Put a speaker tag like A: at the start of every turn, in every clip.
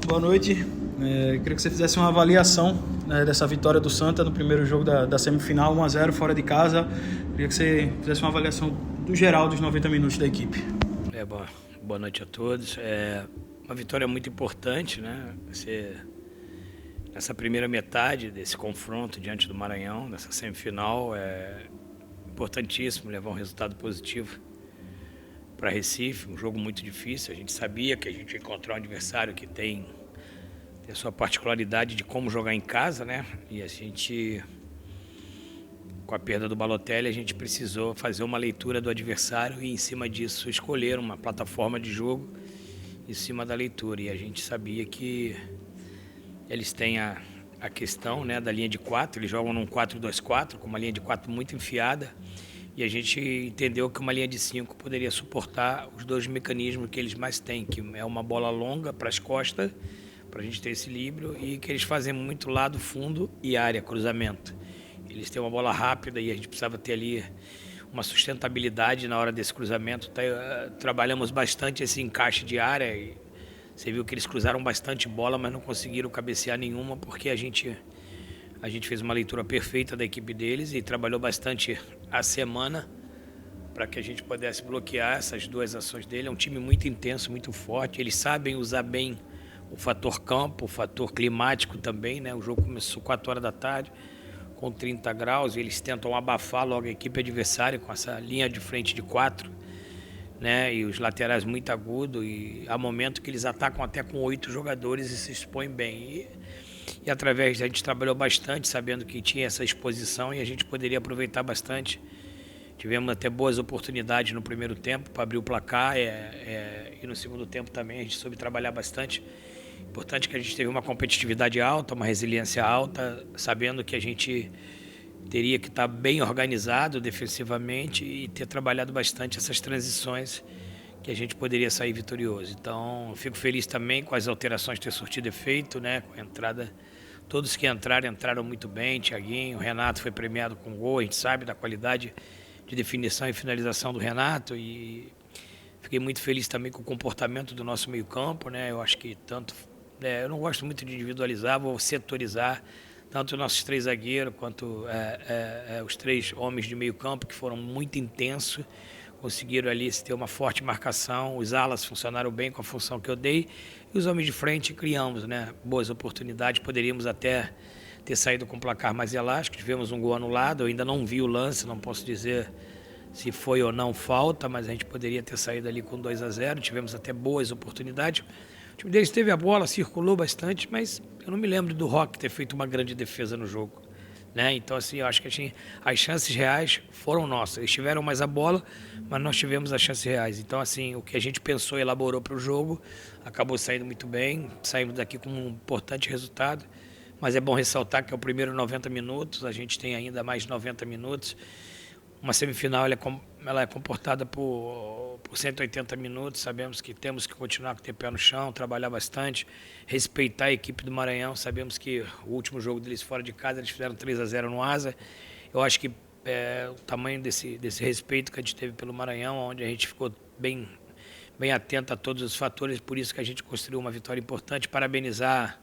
A: boa noite. Queria que você fizesse uma avaliação, né, dessa vitória do Santa no primeiro jogo da semifinal, 1-0 fora de casa. Queria que você fizesse uma avaliação do geral dos 90 minutos da equipe.
B: Boa noite a todos. Uma vitória muito importante, né? Nessa primeira metade desse confronto diante do Maranhão, nessa semifinal, é importantíssimo levar um resultado positivo para Recife, um jogo muito difícil. A gente sabia que a gente ia encontrar um adversário que tem a sua particularidade de como jogar em casa, né? E a gente, com a perda do Balotelli, a gente precisou fazer uma leitura do adversário e, em cima disso, escolher uma plataforma de jogo em cima da leitura. E a gente sabia que eles têm a questão, né, da linha de 4, eles jogam num 4-2-4, com uma linha de 4 muito enfiada, e a gente entendeu que uma linha de 5 poderia suportar os dois mecanismos que eles mais têm, que é uma bola longa para as costas, para a gente ter esse equilíbrio, e que eles fazem muito lado, fundo e área, cruzamento. Eles têm uma bola rápida e a gente precisava ter ali uma sustentabilidade na hora desse cruzamento. Trabalhamos bastante esse encaixe de área e você viu que eles cruzaram bastante bola, mas não conseguiram cabecear nenhuma, porque a gente fez uma leitura perfeita da equipe deles e trabalhou bastante a semana para que a gente pudesse bloquear essas duas ações dele. É um time muito intenso, muito forte. Eles sabem usar bem o fator campo, o fator climático também, né? O jogo começou 4 horas da tarde, com 30 graus, e eles tentam abafar logo a equipe adversária com essa linha de frente de 4, né? E os laterais muito agudos, e há momento que eles atacam até com 8 jogadores e se expõem bem. E através a gente trabalhou bastante, sabendo que tinha essa exposição e a gente poderia aproveitar bastante. Tivemos até boas oportunidades no primeiro tempo para abrir o placar, e no segundo tempo também a gente soube trabalhar bastante. Importante que a gente teve uma competitividade alta, uma resiliência alta, sabendo que a gente teria que estar bem organizado defensivamente e ter trabalhado bastante essas transições, que a gente poderia sair vitorioso. Então, fico feliz também com as alterações ter surtido efeito, né? Com a entrada, todos que entraram muito bem. Thiaguinho, o Renato foi premiado com gol, a gente sabe da qualidade de definição e finalização do Renato, e fiquei muito feliz também com o comportamento do nosso meio-campo, né? Eu acho que eu não gosto muito de individualizar, vou setorizar tanto os nossos 3 zagueiros quanto os 3 homens de meio-campo, que foram muito intensos, conseguiram ali ter uma forte marcação. Os alas funcionaram bem com a função que eu dei, e os homens de frente criamos, né, boas oportunidades. Poderíamos até ter saído com um placar mais elástico. Tivemos um gol anulado, eu ainda não vi o lance, não posso dizer se foi ou não falta, mas a gente poderia ter saído ali com 2-0. Tivemos até boas oportunidades. O time deles teve a bola, circulou bastante, mas eu não me lembro do Roque ter feito uma grande defesa no jogo, né? Então, assim, eu acho que as chances reais foram nossas. Eles tiveram mais a bola, mas nós tivemos as chances reais. Então, assim, o que a gente pensou e elaborou para o jogo acabou saindo muito bem. Saímos daqui com um importante resultado, mas é bom ressaltar que é o primeiro 90 minutos, a gente tem ainda mais 90 minutos. Uma semifinal ela é comportada por 180 minutos. Sabemos que temos que continuar com o pé no chão, trabalhar bastante, respeitar a equipe do Maranhão. Sabemos que o último jogo deles fora de casa, eles fizeram 3-0 no Asa. Eu acho que o tamanho desse respeito que a gente teve pelo Maranhão, onde a gente ficou bem atento a todos os fatores, por isso que a gente construiu uma vitória importante. Parabenizar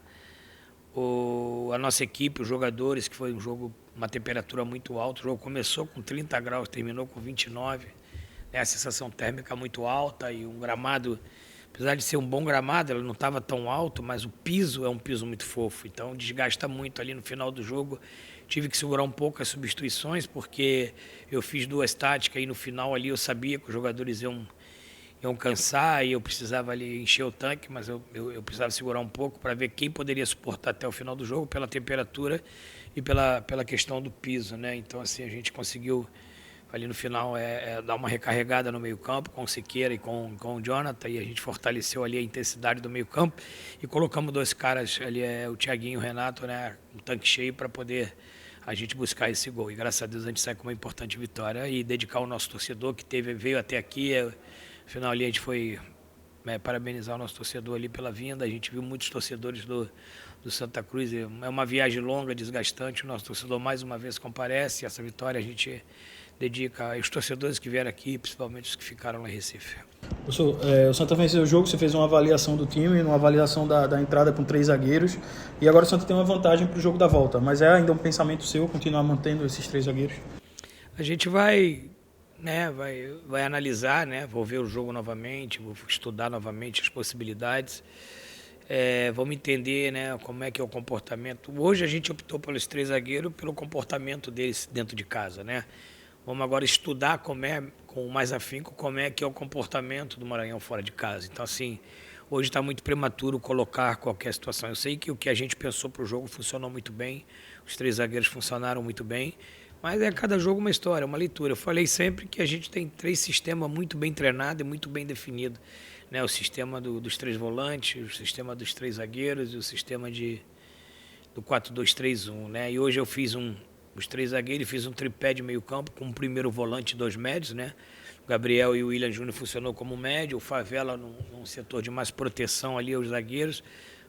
B: a nossa equipe, os jogadores, que foi um jogo, uma temperatura muito alta. O jogo começou com 30 graus, terminou com 29, né? A sensação térmica muito alta, e um gramado, apesar de ser um bom gramado, ele não estava tão alto, mas o piso é um piso muito fofo, então desgasta muito ali no final do jogo. Tive que segurar um pouco as substituições, porque eu fiz 2 táticas e no final ali eu sabia que os jogadores iam cansar e eu precisava ali encher o tanque, mas eu precisava segurar um pouco para ver quem poderia suportar até o final do jogo, pela temperatura e pela questão do piso, né? Então, assim, a gente conseguiu ali no final dar uma recarregada no meio-campo com o Siqueira e com o Jonathan, e a gente fortaleceu ali a intensidade do meio-campo e colocamos 2 caras ali, o Thiaguinho e o Renato, né, um tanque cheio, para poder a gente buscar esse gol. E graças a Deus a gente sai com uma importante vitória e dedicar ao nosso torcedor que veio até aqui. Afinal, ali a gente foi parabenizar o nosso torcedor ali pela vinda. A gente viu muitos torcedores do Santa Cruz. É uma viagem longa, desgastante. O nosso torcedor mais uma vez comparece. Essa vitória a gente dedica aos torcedores que vieram aqui, principalmente os que ficaram lá em Recife.
A: Professor, o Santa venceu o jogo, você fez uma avaliação do time, uma avaliação da entrada com 3 zagueiros, e agora o Santa tem uma vantagem para o jogo da volta, mas é ainda um pensamento seu continuar mantendo esses 3 zagueiros?
B: A gente vai analisar, né? Vou ver o jogo novamente, vou estudar novamente as possibilidades, vamos entender, né, como é que é o comportamento. Hoje a gente optou pelos 3 zagueiros pelo comportamento deles dentro de casa, né? Vamos agora estudar com mais afinco como é que é o comportamento do Maranhão fora de casa. Então, assim, hoje está muito prematuro colocar qualquer situação. Eu sei que o que a gente pensou para o jogo funcionou muito bem, os 3 zagueiros funcionaram muito bem, mas cada jogo uma história, uma leitura. Eu falei sempre que a gente tem 3 sistemas muito bem treinados e muito bem definidos, né? O sistema dos 3 volantes, o sistema dos 3 zagueiros e o sistema do 4-2-3-1, né? E hoje eu fiz os 3 zagueiros, fiz um tripé de meio campo com o primeiro volante e 2 médios, né? O Gabriel e o William Júnior funcionou como médio, o Favela num setor de mais proteção ali aos zagueiros,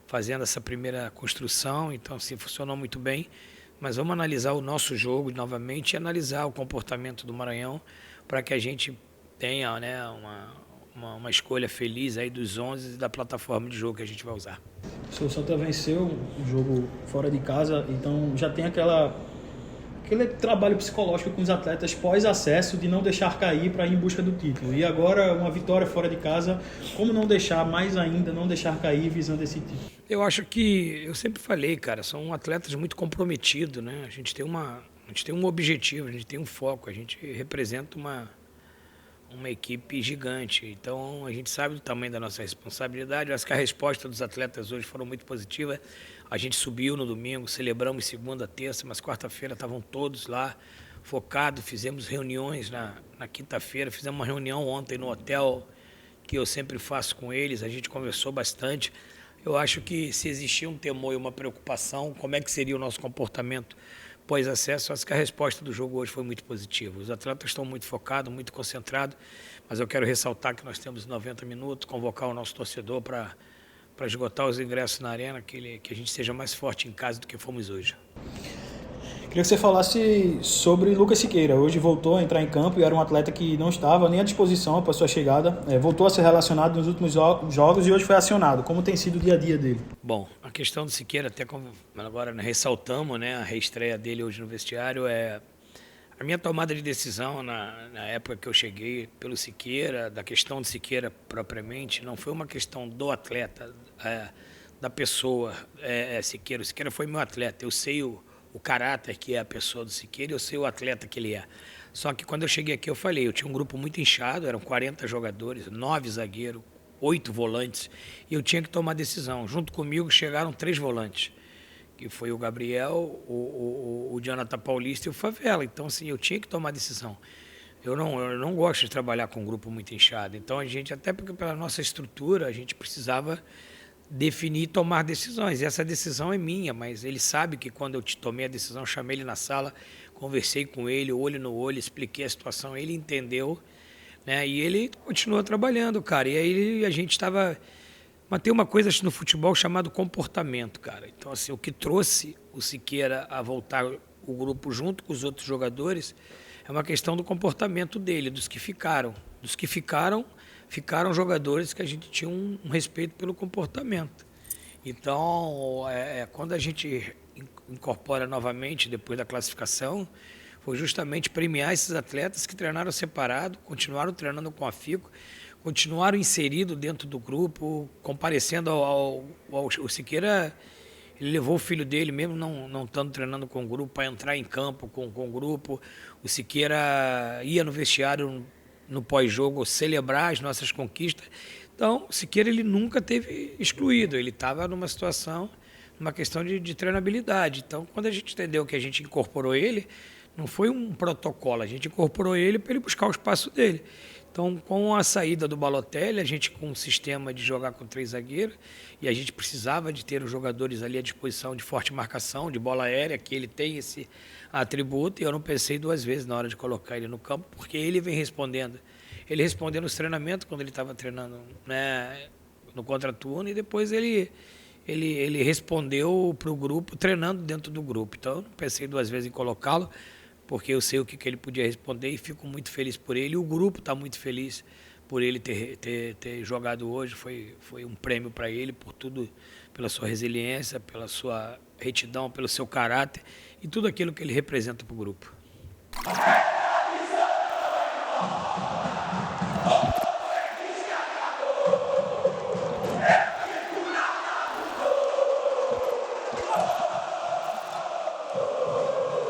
B: fazendo essa primeira construção. Então, assim, funcionou muito bem. Mas vamos analisar o nosso jogo novamente e analisar o comportamento do Maranhão para que a gente tenha, né, uma escolha feliz aí dos 11 e da plataforma de jogo que a gente vai usar.
A: O Santa venceu o jogo fora de casa, então já tem aquele trabalho psicológico com os atletas pós-acesso de não deixar cair para ir em busca do título. E agora uma vitória fora de casa, como não deixar mais ainda, não deixar cair visando esse título? Eu
B: acho que, eu sempre falei, cara, são atletas muito comprometidos, né? A gente tem um objetivo, a gente tem um foco, a gente representa uma equipe gigante. Então a gente sabe do tamanho da nossa responsabilidade. Eu acho que a resposta dos atletas hoje foram muito positiva. A gente subiu no domingo, celebramos segunda, terça, mas quarta-feira estavam todos lá focados. Fizemos reuniões na quinta-feira, fizemos uma reunião ontem no hotel que eu sempre faço com eles. A gente conversou bastante. Eu acho que se existia um temor e uma preocupação, como é que seria o nosso comportamento pós-acesso, acho que a resposta do jogo hoje foi muito positiva. Os atletas estão muito focados, muito concentrados, mas eu quero ressaltar que nós temos 90 minutos, convocar o nosso torcedor para esgotar os ingressos na arena, que a gente seja mais forte em casa do que fomos hoje.
A: Queria que você falasse sobre Lucas Siqueira. Hoje voltou a entrar em campo e era um atleta que não estava nem à disposição para sua chegada. Voltou a ser relacionado nos últimos jogos e hoje foi acionado. Como tem sido o dia a dia dele?
B: Bom, a questão do Siqueira, até como agora ressaltamos, né, a reestreia dele hoje no vestiário, a minha tomada de decisão na época que eu cheguei pelo Siqueira, da questão do Siqueira propriamente, não foi uma questão do atleta, da pessoa Siqueira. O Siqueira foi meu atleta, eu sei o caráter que é a pessoa do Siqueira, eu sei o atleta que ele é. Só que quando eu cheguei aqui, eu falei, eu tinha um grupo muito inchado, eram 40 jogadores, 9 zagueiros, 8 volantes, e eu tinha que tomar decisão. Junto comigo chegaram 3 volantes, que foi o Gabriel, o Jonathan Paulista e o Favela. Então, assim, eu tinha que tomar decisão. Eu não gosto de trabalhar com um grupo muito inchado. Então, a gente, até porque pela nossa estrutura, a gente precisava definir e tomar decisões. E essa decisão é minha, mas ele sabe que quando eu tomei a decisão, chamei ele na sala, conversei com ele, olho no olho, expliquei a situação, ele entendeu, né? E ele continuou trabalhando, cara. E aí a gente estava... Mas tem uma coisa no futebol chamado comportamento, cara. Então, assim, o que trouxe o Siqueira a voltar o grupo junto com os outros jogadores é uma questão do comportamento dele, dos que ficaram. Dos que ficaram jogadores que a gente tinha um respeito pelo comportamento. Então, quando a gente incorpora novamente, depois da classificação, foi justamente premiar esses atletas que treinaram separado, continuaram treinando com a FICO, continuaram inseridos dentro do grupo, comparecendo ao Siqueira. Ele levou o filho dele, mesmo não estando treinando com o grupo, para entrar em campo com o grupo. O Siqueira ia no vestiário no pós-jogo celebrar as nossas conquistas. Então, o Siqueira ele nunca teve excluído, ele estava numa situação, numa questão de treinabilidade. Então, quando a gente entendeu que a gente incorporou ele, não foi um protocolo, a gente incorporou ele para ele buscar o espaço dele. Então, com a saída do Balotelli, a gente com um sistema de jogar com 3 zagueiros, e a gente precisava de ter os jogadores ali à disposição de forte marcação, de bola aérea, que ele tem esse atributo, e eu não pensei 2 vezes na hora de colocar ele no campo, porque ele vem respondendo. Ele respondeu nos treinamentos, quando ele estava treinando, né, no contraturno, e depois ele respondeu para o grupo, treinando dentro do grupo. Então, eu não pensei 2 vezes em colocá-lo, porque eu sei o que ele podia responder e fico muito feliz por ele. E o grupo está muito feliz por ele ter jogado hoje. Foi um prêmio para ele por tudo, pela sua resiliência, pela sua retidão, pelo seu caráter e tudo aquilo que ele representa para o grupo.